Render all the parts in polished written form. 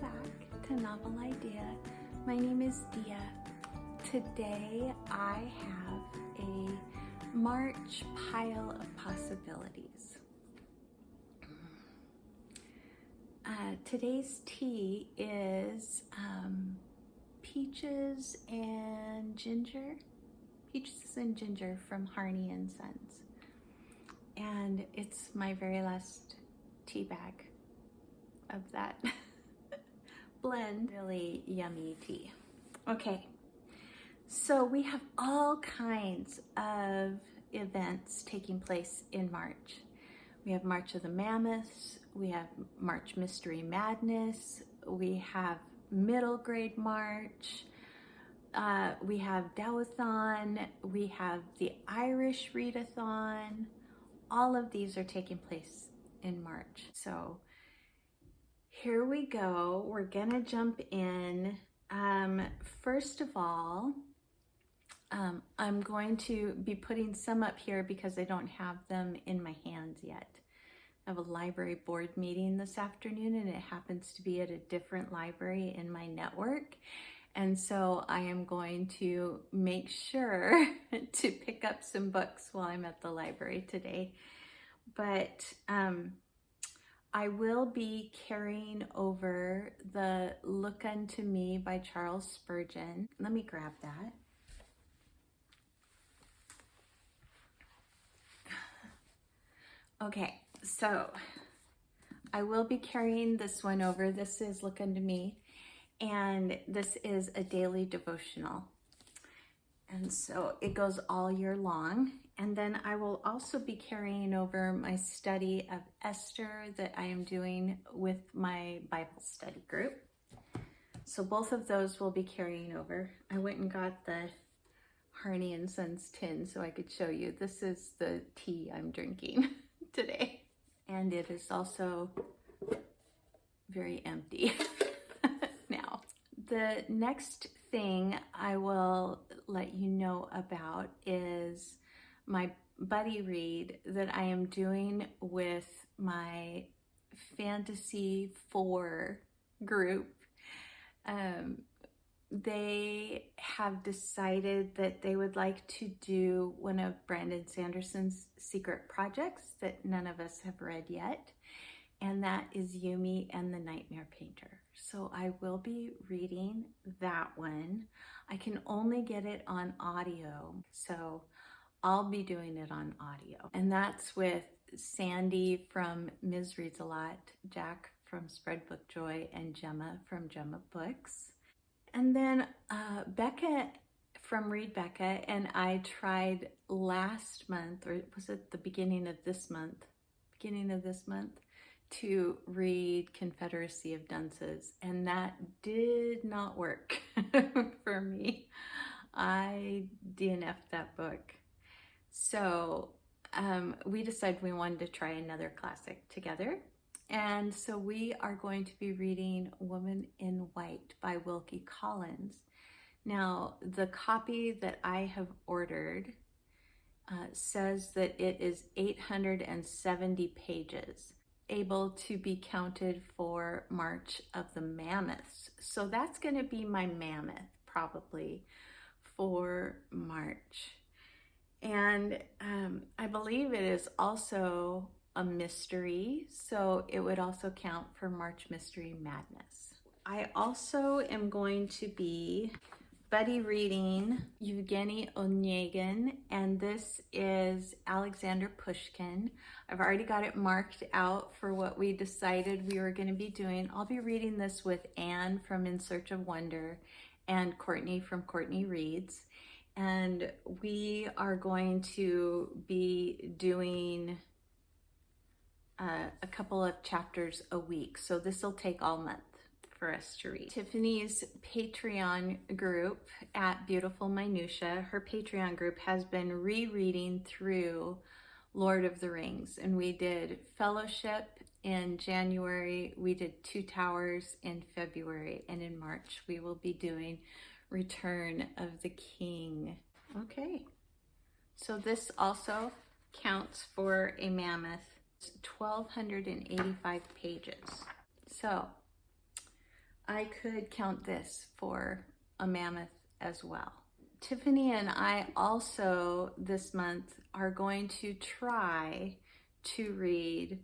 back to Novel Idea. My name is Dia. Today I have a March pile of possibilities. Today's tea is peaches and ginger. Peaches and ginger from Harney and Sons. And it's my very last tea bag of that blend. Really yummy tea. Okay, so we have all kinds of events taking place in March. We have March of the Mammoths, we have March Mystery Madness, we have Middle Grade March, we have Dowathon, we have the Irish Readathon. All of these are taking place in March. So here we go. We're gonna jump in. First of all, I'm going to be putting some up here because I don't have them in my hands yet. I have a library board meeting this afternoon and it happens to be at a different library in my network. And so I am going to make sure to pick up some books while I'm at the library today. But I will be carrying over the Look Unto Me by Charles Spurgeon. Let me grab that. Okay, so I will be carrying this one over. This is Look Unto Me, and this is a daily devotional. And so it goes all year long. And then I will also be carrying over my study of Esther that I am doing with my Bible study group. So both of those will be carrying over. I went and got the Harney and Sons tin so I could show you. This is the tea I'm drinking today. And it is also very empty now. The next thing I will let you know about is my buddy read that I am doing with my Fantasy 4 group. They have decided that they would like to do one of Brandon Sanderson's secret projects that none of us have read yet, and that is Yumi and the Nightmare Painter. So I will be reading that one. I can only get it on audio, so I'll be doing it on audio. And that's with Sandy from Ms. Reads a Lot, Jack from Spread Book Joy, and Gemma from Gemma Books. And then Becca from Read Becca and I tried last month, or was it the beginning of this month, to read Confederacy of Dunces, and that did not work for me. I DNF'd that book. So we decided we wanted to try another classic together. And so we are going to be reading Woman in White by Wilkie Collins. Now, the copy that I have ordered says that it is 870 pages, able to be counted for March of the Mammoths. So that's going to be my mammoth probably for March. And I believe it is also a mystery, so it would also count for March Mystery Madness. I also am going to be buddy reading Eugene Onegin, and this is Alexander Pushkin. I've already got it marked out for what we decided we were going to be doing. I'll be reading this with Anne from In Search of Wonder and Courtney from Courtney Reads. And we are going to be doing a couple of chapters a week. So this will take all month for us to read. Tiffany's Patreon group at Beautiful Minutia, her Patreon group has been rereading through Lord of the Rings. And we did Fellowship in January, we did Two Towers in February, and in March we will be doing Return of the King. Okay, so this also counts for a mammoth. It's 1,285 pages. So I could count this for a mammoth as well. Tiffany and I also this month are going to try to read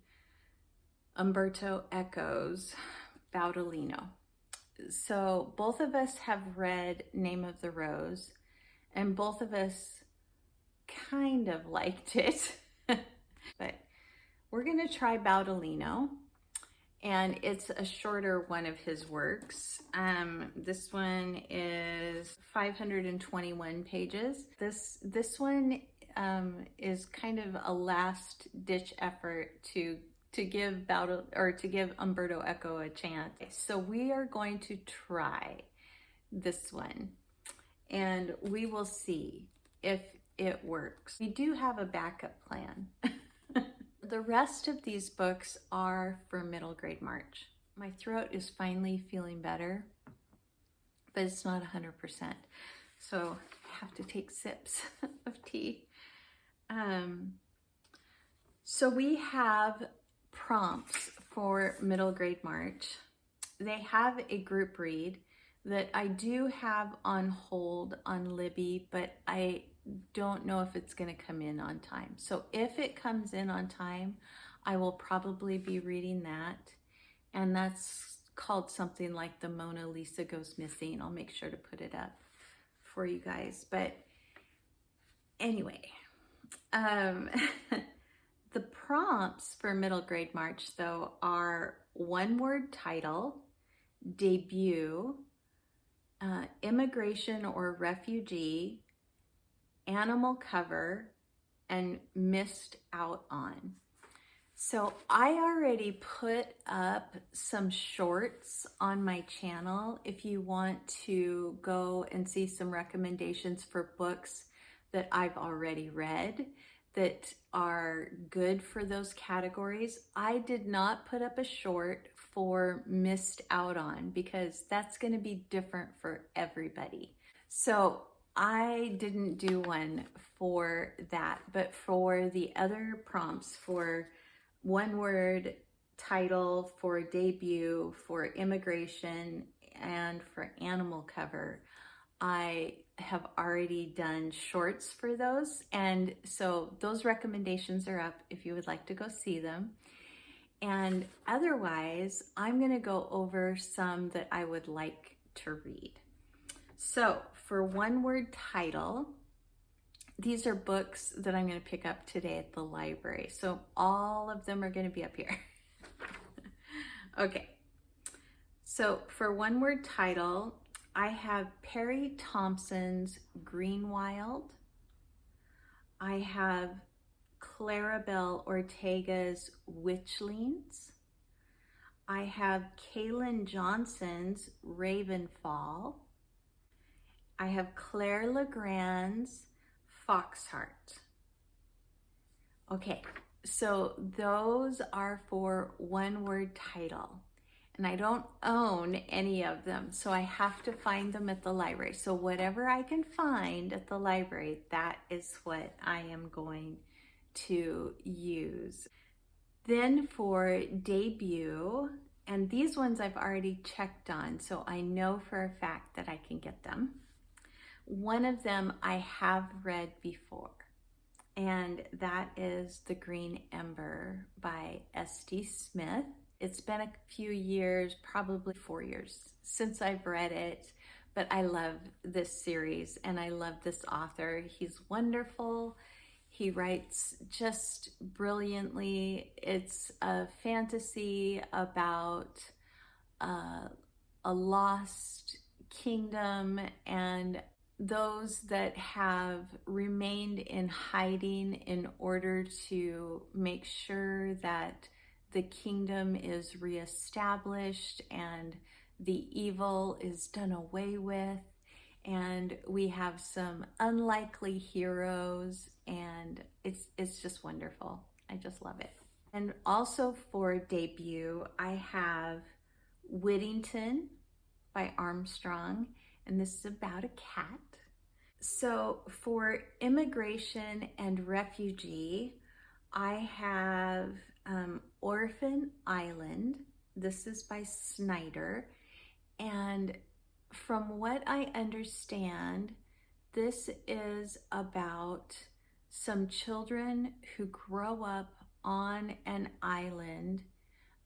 Umberto Eco's Baudalino. So both of us have read Name of the Rose, and both of us kind of liked it. But we're going to try Baudalino, and it's a shorter one of his works. This one is 521 pages. This one is kind of a last ditch effort to give Umberto Eco a chance. So we are going to try this one, and we will see if it works. We do have a backup plan. The rest of these books are for middle grade March. My throat is finally feeling better, but it's not 100%. So I have to take sips of tea. So we have prompts for middle grade March. They have a group read that I do have on hold on Libby, but I don't know if it's going to come in on time. So if it comes in on time, I will probably be reading that. And that's called something like The Mona Lisa Goes Missing. I'll make sure to put it up for you guys. But anyway, the prompts for middle grade March, though, are one-word title, debut, immigration or refugee, animal cover, and missed out on. So I already put up some shorts on my channel if you want to go and see some recommendations for books that I've already read that are good for those categories. I did not put up a short for missed out on because that's going to be different for everybody. So I didn't do one for that, but for the other prompts, for one word title, for debut, for immigration, and for animal cover, I have already done shorts for those. And so those recommendations are up if you would like to go see them. And otherwise, I'm going to go over some that I would like to read. So for one word title, these are books that I'm going to pick up today at the library. So all of them are going to be up here. Okay. So for one word title, I have Perry Thompson's GreenWild. I have Clarabel Ortega's Witchinglings. I have Kalyn Johnson's Ravenfall. I have Claire Legrand's Foxheart. Okay, so those are for one word title. And I don't own any of them, so I have to find them at the library. So whatever I can find at the library, that is what I am going to use. Then for debut, and these ones I've already checked on, so I know for a fact that I can get them. One of them I have read before, and that is The Green Ember by S.D. Smith. It's been a few years, probably 4 years since I've read it, but I love this series and I love this author. He's wonderful. He writes just brilliantly. It's a fantasy about a lost kingdom and those that have remained in hiding in order to make sure that the kingdom is reestablished and the evil is done away with. And we have some unlikely heroes, and it's just wonderful. I just love it. And also for debut, I have Whittington by Armstrong, and this is about a cat. So for immigration and refugee, I have Orphan Island. This is by Snyder, And from what I understand, this is about some children who grow up on an island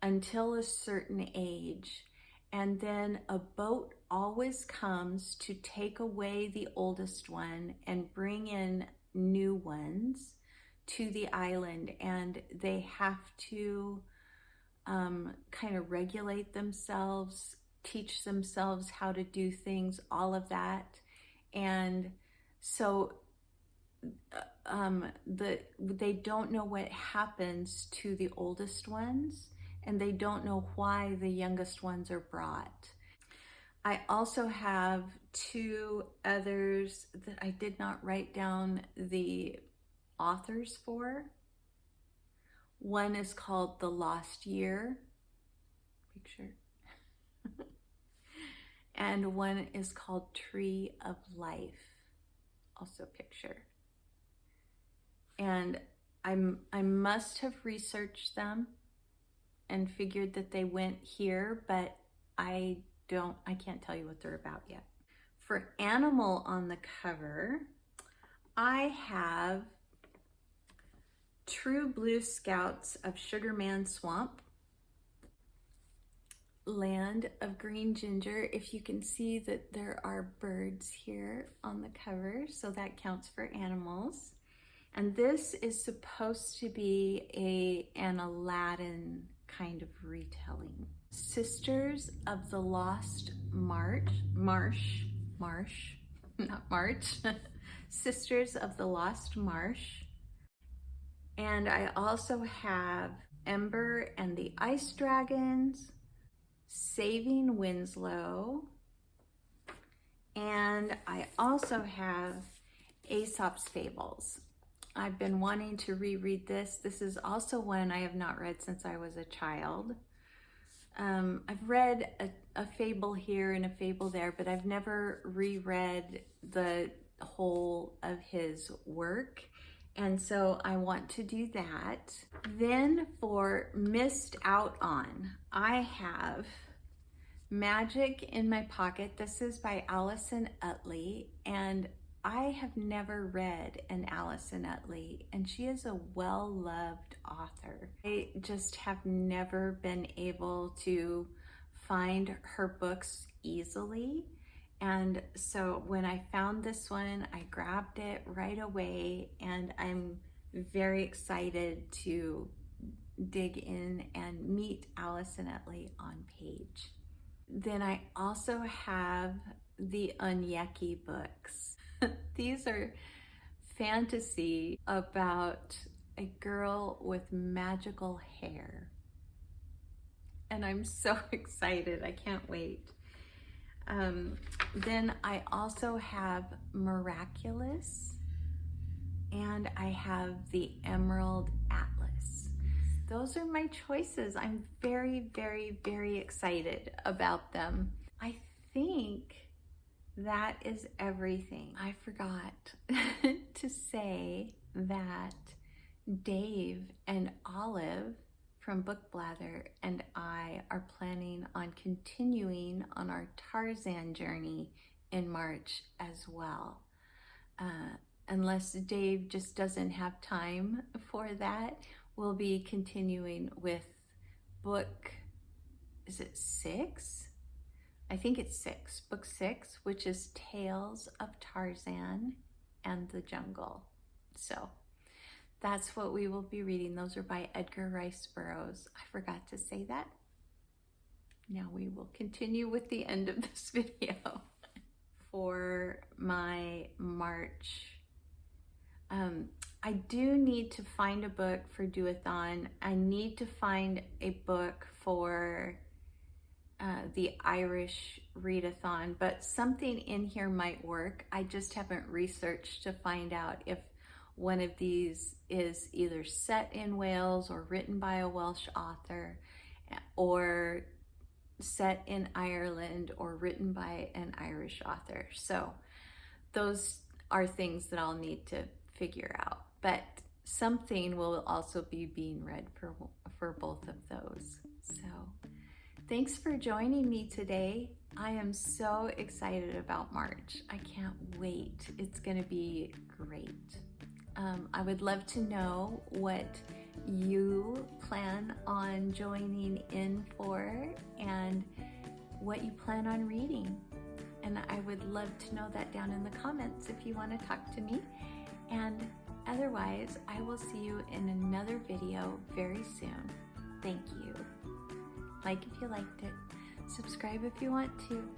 until a certain age, and then a boat always comes to take away the oldest one and bring in new ones to the island, and they have to kind of regulate themselves, teach themselves how to do things, all of that. And so they don't know what happens to the oldest ones, and they don't know why the youngest ones are brought. I also have two others that I did not write down the authors for. One is called The Lost Year, picture, and one is called Tree of Life, also picture. And I must have researched them and figured that they went here, but I can't tell you what they're about yet. For animal on the cover, I have True Blue Scouts of Sugarman Swamp, Land of Green Ginger. If you can see that there are birds here on the cover, so that counts for animals. And this is supposed to be an Aladdin kind of retelling. Sisters of the Lost Marsh, not March. Sisters of the Lost Marsh. And I also have Ember and the Ice Dragons, Saving Winslow, and I also have Aesop's Fables. I've been wanting to reread this. This is also one I have not read since I was a child. I've read a fable here and a fable there, but I've never reread the whole of his work. And so I want to do that. Then for Missed Out On, I have Magic in My Pocket. This is by Alison Utley, and I have never read an Alison Utley, and she is a well-loved author. I just have never been able to find her books easily. And so when I found this one, I grabbed it right away, and I'm very excited to dig in and meet Alison Utley on page. Then I also have the Onegin books. These are fantasy about a girl with magical hair. And I'm so excited, I can't wait. Then I also have Miraculous, and I have the Emerald Atlas. Those are my choices. I'm very, very, very excited about them. I think that is everything. I forgot to say that Dave and Olive from Book Blather and I are planning on continuing on our Tarzan journey in March as well. Unless Dave just doesn't have time for that, we'll be continuing with book, is it 6? I think it's 6, book 6, which is Tales of Tarzan and the Jungle. So that's what we will be reading. Those are by Edgar Rice Burroughs. I forgot to say that. Now we will continue with the end of this video. For my March, I do need to find a book for Do-a-thon. I need to find a book for the Irish read-a-thon, but something in here might work. I just haven't researched to find out if one of these is either set in Wales or written by a Welsh author, or set in Ireland or written by an Irish author. So those are things that I'll need to figure out, but something will also be being read for both of those. So Thanks for joining me today. I am so excited about March. I can't wait. It's gonna be great. I would love to know what you plan on joining in for and what you plan on reading. And I would love to know that down in the comments if you want to talk to me. And otherwise, I will see you in another video very soon. Thank you. Like if you liked it. Subscribe if you want to.